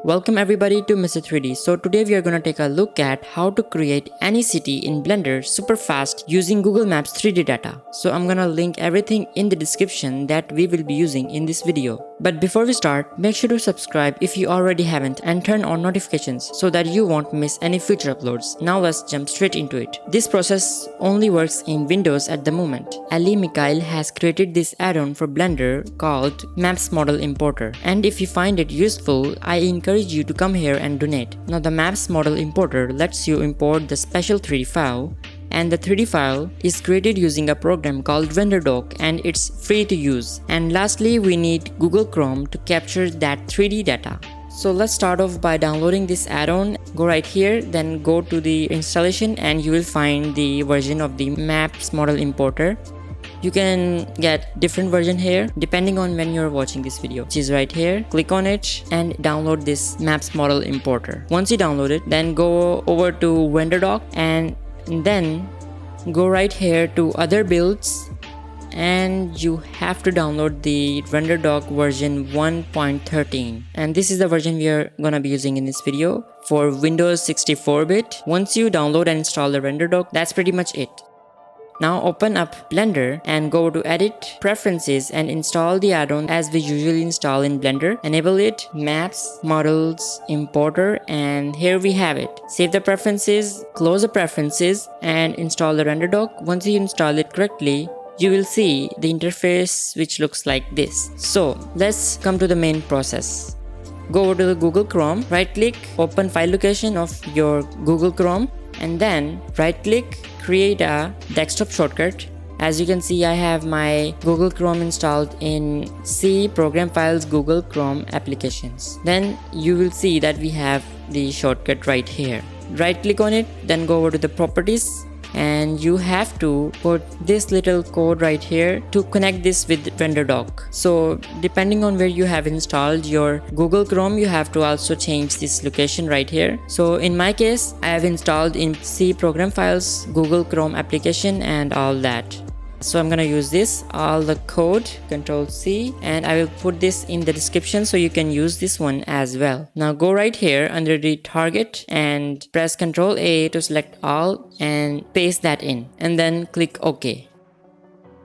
Welcome everybody to Mr. 3D. So today we are going to take a look at how to create any city in Blender super fast using Google Maps 3D data. So I'm going to link everything in the description that we will be using in this video. But before we start, make sure to subscribe if you already haven't and turn on notifications so that you won't miss any future uploads. Now let's jump straight into it. This process only works in Windows at the moment. Ali Mikhail has created this add-on for Blender called Maps Model Importer. And if you find it useful, I encourage you to come here and donate. Now the Maps Model Importer lets you import the special 3D file, and the 3D file is created using a program called RenderDoc and it's free to use. And lastly, we need Google Chrome to capture that 3D data. So let's start off by downloading this add-on. Go right here, then go to the installation and you will find the version of the Maps Model Importer. You can get different version here depending on when you're watching this video, which is right here. Click on it and download this Maps Model Importer. Once you download it, then go over to RenderDoc and then go right here to other builds, and you have to download the RenderDoc version 1.13, and this is the version we are gonna be using in this video for Windows 64-bit. Once you download and install the RenderDoc, that's pretty much it. Now open up Blender and go to Edit, Preferences and install the add-on as we usually install in Blender. Enable it, Maps, Models, Importer, and here we have it. Save the preferences, close the preferences and install the RenderDoc. Once you install it correctly, you will see the interface which looks like this. So let's come to the main process. Go over to the Google Chrome, right click, open file location of your Google Chrome, and then right click, create a desktop shortcut. As you can see, I have my Google Chrome installed in C Program Files Google Chrome Applications. Then you will see that we have the shortcut right here. Right click on it, then go over to the properties, and you have to put this little code right here to connect this with RenderDoc. So depending on where you have installed your Google Chrome, you have to also change this location right here. So in my case, I have installed in C Program Files Google Chrome application and all that. So I'm gonna use this, all the code, Control C, and I will put this in the description so you can use this one as well. Now go right here under the target and press Control A to select all and paste that in, and then click OK.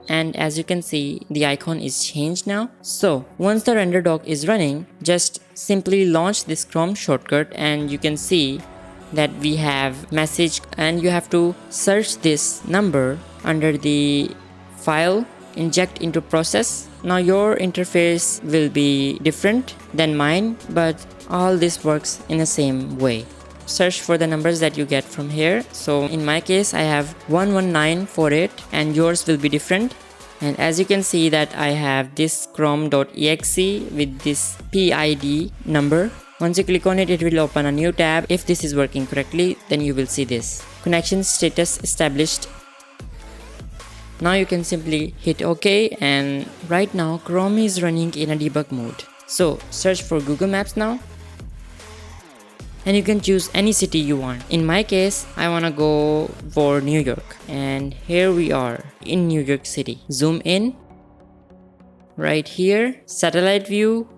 And as you can see, the icon is changed now. So once the RenderDoc is running, just simply launch this Chrome shortcut and you can see that we have message, and you have to search this number under the file, inject into process. Now your interface will be different than mine, but all this works in the same way. Search for the numbers that you get from here. So in my case, I have 11948 and yours will be different. And as you can see that I have this chrome.exe with this PID number. Once you click on it, it will open a new tab. If this is working correctly, then you will see this. Connection status established. Now you can simply hit OK, and right now Chrome is running in a debug mode. So search for Google Maps now, and you can choose any city you want. In my case, I wanna go for New York, and here we are in New York City. Zoom in, right here, satellite view.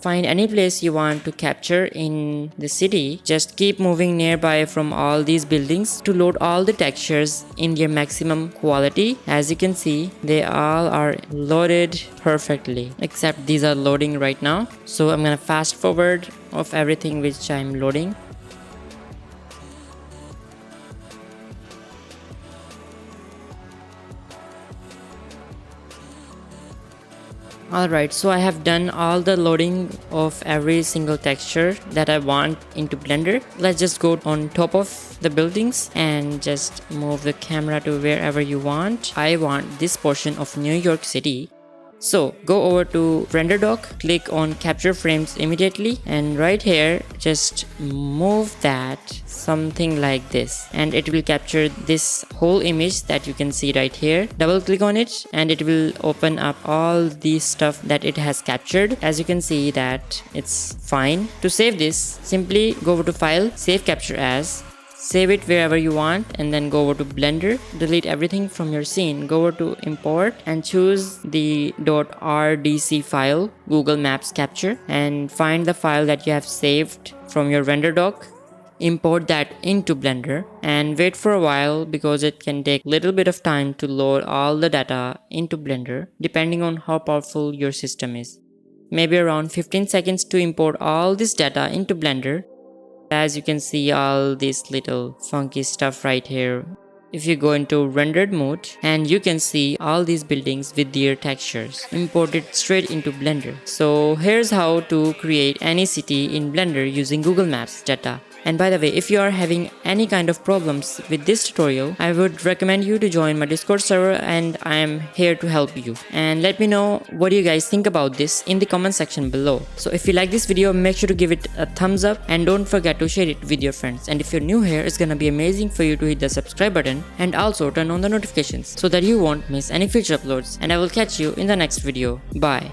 Find any place you want to capture in the city. Just keep moving nearby from all these buildings to load all the textures in their maximum quality. As you can see, they all are loaded perfectly, except these are loading right now. So I'm gonna fast forward of everything which I'm loading. Alright, so I have done all the loading of every single texture that I want into Blender. Let's just go on top of the buildings and just move the camera to wherever you want. I want this portion of New York City. So go over to RenderDoc, click on capture frames immediately, and right here just move that something like this, and it will capture this whole image that you can see right here. Double click on it and it will open up all the stuff that it has captured. As you can see that it's fine. To save this, simply go over to File, Save Capture As, save it wherever you want, and then go over to Blender, delete everything from your scene, go over to import and choose the .rdc file, Google Maps capture, and find the file that you have saved from your render dock. Import that into Blender and wait for a while because it can take a little bit of time to load all the data into Blender depending on how powerful your system is. Maybe around 15 seconds to import all this data into Blender. As you can see all this little funky stuff right here. If you go into rendered mode, and you can see all these buildings with their textures imported straight into Blender. So here's how to create any city in Blender using Google Maps data. And by the way, if you are having any kind of problems with this tutorial, I would recommend you to join my Discord server and I am here to help you. And let me know what you guys think about this in the comment section below. So if you like this video, make sure to give it a thumbs up and don't forget to share it with your friends. And if you're new here, it's gonna be amazing for you to hit the subscribe button and also turn on the notifications so that you won't miss any future uploads. And I will catch you in the next video. Bye.